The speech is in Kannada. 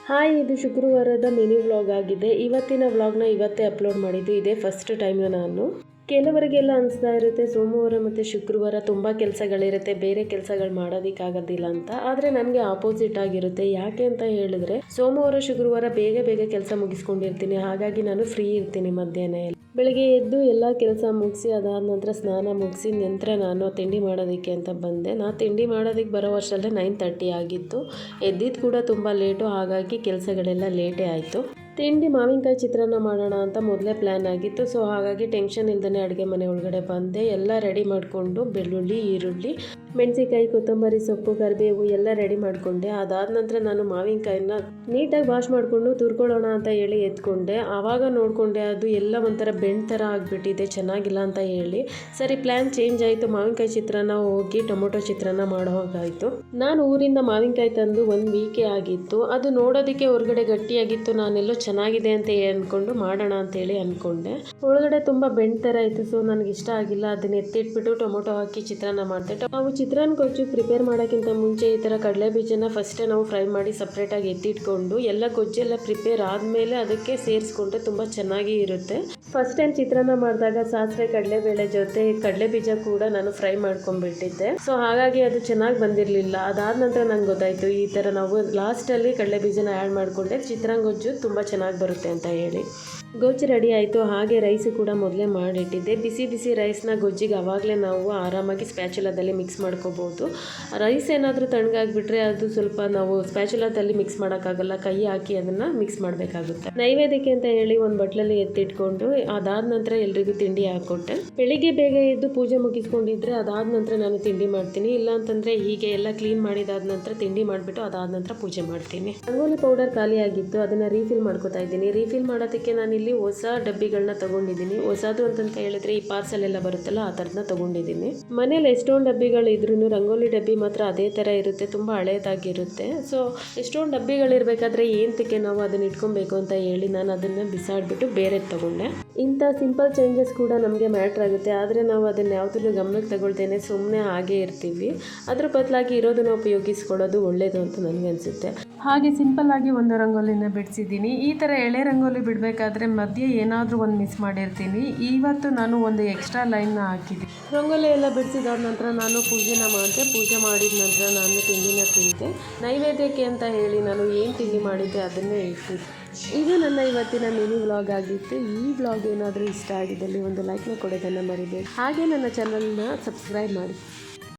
ಹಾಯ್, ಇದು ಶುಕ್ರವಾರದ ಮಿನಿ ವ್ಲಾಗ್ ಆಗಿದೆ. ಇವತ್ತಿನ ವ್ಲಾಗ್ನ ಇವತ್ತೇ ಅಪ್ಲೋಡ್ ಮಾಡಿದ್ದು. ಇದೇ ಫಸ್ಟ್ ಟೈಮ್ ನಾನು. ಕೆಲವರಿಗೆಲ್ಲ ಅನಿಸ್ತಾ ಇರುತ್ತೆ ಸೋಮವಾರ ಮತ್ತು ಶುಕ್ರವಾರ ತುಂಬ ಕೆಲಸಗಳಿರುತ್ತೆ, ಬೇರೆ ಕೆಲಸಗಳು ಮಾಡೋದಕ್ಕಾಗೋದಿಲ್ಲ ಅಂತ. ಆದರೆ ನನಗೆ ಆಪೋಸಿಟ್ ಆಗಿರುತ್ತೆ. ಯಾಕೆ ಅಂತ ಹೇಳಿದ್ರೆ ಸೋಮವಾರ ಶುಕ್ರವಾರ ಬೇಗ ಬೇಗ ಕೆಲಸ ಮುಗಿಸ್ಕೊಂಡಿರ್ತೀನಿ. ಹಾಗಾಗಿ ನಾನು ಫ್ರೀ ಇರ್ತೀನಿ ಮಧ್ಯಾಹ್ನ. ಬೆಳಗ್ಗೆ ಎದ್ದು ಎಲ್ಲ ಕೆಲಸ ಮುಗಿಸಿ ಅದಾದ ನಂತರ ಸ್ನಾನ ಮುಗಿಸಿ ನಂತರ ನಾನು ತಿಂಡಿ ಮಾಡೋದಕ್ಕೆ ಅಂತ ಬಂದೆ. ನಾನು ತಿಂಡಿ ಮಾಡೋದಕ್ಕೆ ಬರೋ ವರ್ಷದಲ್ಲೇ 9:30 ಆಗಿತ್ತು. ಎದ್ದಿದ್ದು ಕೂಡ ತುಂಬ ಲೇಟು, ಹಾಗಾಗಿ ಕೆಲಸಗಳೆಲ್ಲ ಲೇಟೇ ಆಯಿತು. ತಿಂಡಿ ಮಾವಿನಕಾಯಿ ಚಿತ್ರಾನ್ನ ಮಾಡೋಣ ಅಂತ ಮೊದಲೇ ಪ್ಲ್ಯಾನ್ ಆಗಿತ್ತು. ಸೊ ಹಾಗಾಗಿ ಟೆನ್ಷನ್ ಇಲ್ದೇ ಅಡುಗೆ ಮನೆ ಒಳಗಡೆ ಬಂದೆ. ಎಲ್ಲ ರೆಡಿ ಮಾಡಿಕೊಂಡು ಬೆಳ್ಳುಳ್ಳಿ, ಈರುಳ್ಳಿ, ಮೆಣಸಿನ್ಕಾಯಿ, ಕೊತ್ತಂಬರಿ ಸೊಪ್ಪು, ಕರಿಬೇವು ಎಲ್ಲ ರೆಡಿ ಮಾಡಿಕೊಂಡೆ. ಅದಾದ ನಂತರ ನಾನು ಮಾವಿನಕಾಯಿನ ನೀಟಾಗಿ ವಾಶ್ ಮಾಡಿಕೊಂಡು ತುರ್ಕೊಳ್ಳೋಣ ಅಂತ ಹೇಳಿ ಎತ್ಕೊಂಡೆ. ಆವಾಗ ನೋಡಿಕೊಂಡೆ ಅದು ಎಲ್ಲ ಒಂಥರ ಬೆಂಡ್ ಥರ ಆಗಿಬಿಟ್ಟಿದೆ, ಚೆನ್ನಾಗಿಲ್ಲ ಅಂತ ಹೇಳಿ ಸರಿ ಪ್ಲ್ಯಾನ್ ಚೇಂಜ್ ಆಯಿತು. ಮಾವಿನಕಾಯಿ ಚಿತ್ರಾನ್ನ ಹೋಗಿ ಟೊಮೊಟೊ ಚಿತ್ರಾನ್ನ ಮಾಡೋ ಹಾಗಾಯಿತು. ನಾನು ಊರಿಂದ ಮಾವಿನಕಾಯಿ ತಂದು 1 ವೀಕೇ ಆಗಿತ್ತು. ಅದು ನೋಡೋದಕ್ಕೆ ಹೊರಗಡೆ ಗಟ್ಟಿಯಾಗಿತ್ತು. ನಾನೆಲ್ಲೋ ಚೆನ್ನಾಗಿದೆ ಅಂತ ಅಂದ್ಕೊಂಡು ಮಾಡೋಣ ಅಂತೇಳಿ ಅಂದ್ಕೊಂಡೆ. ಒಳಗಡೆ ತುಂಬ ಬೆಂಡ್ ಥರ ಇತ್ತು. ಸೊ ನನಗೆ ಇಷ್ಟ ಆಗಿಲ್ಲ. ಅದನ್ನ ಎತ್ತಿಟ್ಬಿಟ್ಟು ಟೊಮೊಟೊ ಹಾಕಿ ಚಿತ್ರಾನ್ನ ಮಾಡಿದೆ. ನಾವು ಚಿತ್ರಾನ್ನ ಗೊಜ್ಜು ಪ್ರಿಪೇರ್ ಮಾಡೋಕ್ಕಿಂತ ಮುಂಚೆ ಈ ಥರ ಕಡಲೆ ಬೀಜನ ಫಸ್ಟೇ ನಾವು ಫ್ರೈ ಮಾಡಿ ಸಪ್ರೇಟಾಗಿ ಎತ್ತಿಟ್ಕೊಂಡು ಎಲ್ಲ ಗೊಜ್ಜೆಲ್ಲ ಪ್ರಿಪೇರ್ ಆದಮೇಲೆ ಅದಕ್ಕೆ ಸೇರಿಸ್ಕೊಂಡ್ರೆ ತುಂಬ ಚೆನ್ನಾಗಿ ಇರುತ್ತೆ. ಫಸ್ಟ್ ಟೈಮ್ ಚಿತ್ರಾನ್ನ ಮಾಡಿದಾಗ ಸಾಸಿವೆ ಕಡಲೆಬೇಳೆ ಜೊತೆ ಕಡಲೆ ಬೀಜ ಕೂಡ ನಾನು ಫ್ರೈ ಮಾಡ್ಕೊಂಡ್ಬಿಟ್ಟಿದ್ದೆ. ಸೊ ಹಾಗಾಗಿ ಅದು ಚೆನ್ನಾಗಿ ಬಂದಿರಲಿಲ್ಲ. ಅದಾದ ನಂತರ ನಂಗೆ ಗೊತ್ತಾಯಿತು ಈ ಥರ ನಾವು ಲಾಸ್ಟಲ್ಲಿ ಕಡಲೆ ಬೀಜನ ಆ್ಯಡ್ ಮಾಡಿಕೊಂಡೆ ಚಿತ್ರಾನ್ನ ಗೊಜ್ಜು ತುಂಬ ಚೆನ್ನಾಗಿ ಬರುತ್ತೆ ಅಂತ ಹೇಳಿ. ಗೊಜ್ಜು ರೆಡಿ ಆಯಿತು. ಹಾಗೆ ರೈಸು ಕೂಡ ಮೊದಲೇ ಮಾಡಿಟ್ಟಿದ್ದೆ. ಬಿಸಿ ಬಿಸಿ ರೈಸ್ನ ಗೊಜ್ಜಿಗೆ ಆವಾಗಲೇ ನಾವು ಆರಾಮಾಗಿ ಸ್ಪ್ಯಾಚುಲಾದಲ್ಲಿ ಮಿಕ್ಸ್ ಮಾಡ್ಕೋಬೋದು. ರೈಸ್ ಏನಾದರೂ ತಣ್ಣಗಾಗಿಬಿಟ್ರೆ ಅದು ಸ್ವಲ್ಪ ನಾವು ಸ್ಪ್ಯಾಚುಲಾದಲ್ಲಿ ಮಿಕ್ಸ್ ಮಾಡೋಕ್ಕಾಗಲ್ಲ, ಕೈ ಹಾಕಿ ಅದನ್ನು ಮಿಕ್ಸ್ ಮಾಡಬೇಕಾಗುತ್ತೆ. ನೈವೇದ್ಯಕ್ಕೆ ಅಂತ ಹೇಳಿ ಒಂದು ಬಟ್ಲಲ್ಲಿ ಎತ್ತಿಟ್ಕೊಂಡು ಅದಾದ ನಂತರ ಎಲ್ರಿಗೂ ತಿಂಡಿ ಹಾಕ್ಕೊಟ್ಟೆ. ಬೆಳಿಗ್ಗೆ ಬೇಗ ಎದ್ದು ಪೂಜೆ ಮುಗಿಸ್ಕೊಂಡಿದ್ರೆ ಅದಾದ ನಂತರ ನಾನು ತಿಂಡಿ ಮಾಡ್ತೀನಿ. ಇಲ್ಲ ಅಂತಂದರೆ ಹೀಗೆ ಎಲ್ಲ ಕ್ಲೀನ್ ಮಾಡಿದಾದ ನಂತರ ತಿಂಡಿ ಮಾಡಿಬಿಟ್ಟು ಅದಾದ ನಂತರ ಪೂಜೆ ಮಾಡ್ತೀನಿ. ರಂಗೋಲಿ ಪೌಡರ್ ಖಾಲಿ ಆಗಿತ್ತು, ಅದನ್ನು ರೀಫಿಲ್ ಮಾಡ್ಕೋತಾ ಇದ್ದೀನಿ. ರೀಫಿಲ್ ಮಾಡೋದಕ್ಕೆ ನಾನು ಇಲ್ಲಿ ಹೊಸ ಡಬ್ಬಿಗಳನ್ನ ತೊಗೊಂಡಿದ್ದೀನಿ. ಹೊಸದು ಅಂತಂತ ಹೇಳಿದ್ರೆ ಈ ಪಾರ್ಸಲ್ ಎಲ್ಲ ಬರುತ್ತಲ್ಲ ಆ ಥರದನ್ನ ತೊಗೊಂಡಿದ್ದೀನಿ. ಮನೇಲಿ ಎಷ್ಟೊಂದು ಡಬ್ಬಿಗಳಿದ್ರೂ ರಂಗೋಲಿ ಡಬ್ಬಿ ಮಾತ್ರ ಅದೇ ಥರ ಇರುತ್ತೆ, ತುಂಬ ಹಳೇದಾಗಿರುತ್ತೆ. ಸೊ ಎಷ್ಟೊಂದು ಡಬ್ಬಿಗಳಿರಬೇಕಾದ್ರೆ ಏನಕ್ಕೆ ನಾವು ಅದನ್ನ ಇಟ್ಕೊಬೇಕು ಅಂತ ಹೇಳಿ ನಾನು ಅದನ್ನು ಬಿಸಾಡಿಬಿಟ್ಟು ಬೇರೆ ತೊಗೊಂಡೆ. ಇಂಥ ಸಿಂಪಲ್ ಚೇಂಜಸ್ ಕೂಡ ನಮಗೆ ಮ್ಯಾಟ್ರ್ ಆಗುತ್ತೆ. ಆದರೆ ನಾವು ಅದನ್ನು ಯಾವುದನ್ನು ಗಮನಕ್ಕೆ ತಗೊಳ್ತೇನೆ ಸುಮ್ಮನೆ ಹಾಗೆ ಇರ್ತೀವಿ. ಅದ್ರ ಬದಲಾಗಿ ಇರೋದನ್ನು ಉಪಯೋಗಿಸ್ಕೊಳ್ಳೋದು ಒಳ್ಳೆಯದು ಅಂತ ನನಗೆ ಅನಿಸುತ್ತೆ. ಹಾಗೆ ಸಿಂಪಲ್ಲಾಗಿ ಒಂದು ರಂಗೋಲಿನ ಬಿಡಿಸಿದ್ದೀನಿ. ಈ ಥರ ಎಳೆ ರಂಗೋಲಿ ಬಿಡಬೇಕಾದ್ರೆ ಮಧ್ಯೆ ಏನಾದರೂ ಒಂದು ಮಿಸ್ ಮಾಡಿರ್ತೀನಿ. ಇವತ್ತು ನಾನು ಒಂದು ಎಕ್ಸ್ಟ್ರಾ ಲೈನ್ನ ಹಾಕಿದ್ದೀನಿ. ರಂಗೋಲಿ ಎಲ್ಲ ಬಿಡಿಸಿದಾದ ನಂತರ ನಾನು ಪೂಜೆನ ಮಾಡಿದೆ. ಪೂಜೆ ಮಾಡಿದ ನಂತರ ನಾನು ತಿಂಡಿನ ತಿಂದೆ. ನೈವೇದ್ಯಕ್ಕೆ ಅಂತ ಹೇಳಿ ನಾನು ಏನು ತಿಂಡಿ ಮಾಡಿದ್ದೆ ಅದನ್ನೇ ಇಟ್ಟಿದ್ದೆ. ಇದು ನನ್ನ ಇವತ್ತಿನ ಮಿನಿ ವ್ಲಾಗ್ ಆಗಿತ್ತು. ಈ ವ್ಲಾಗ್ ಏನಾದರೂ ಇಷ್ಟ ಆಗಿದ್ದಲ್ಲಿ ಒಂದು ಲೈಕ್ನ ಕೊಡೋದನ್ನು ಮರಿಬೇಡಿ. ಹಾಗೆ ನನ್ನ ಚಾನಲ್ನ ಸಬ್ಸ್ಕ್ರೈಬ್ ಮಾಡಿ.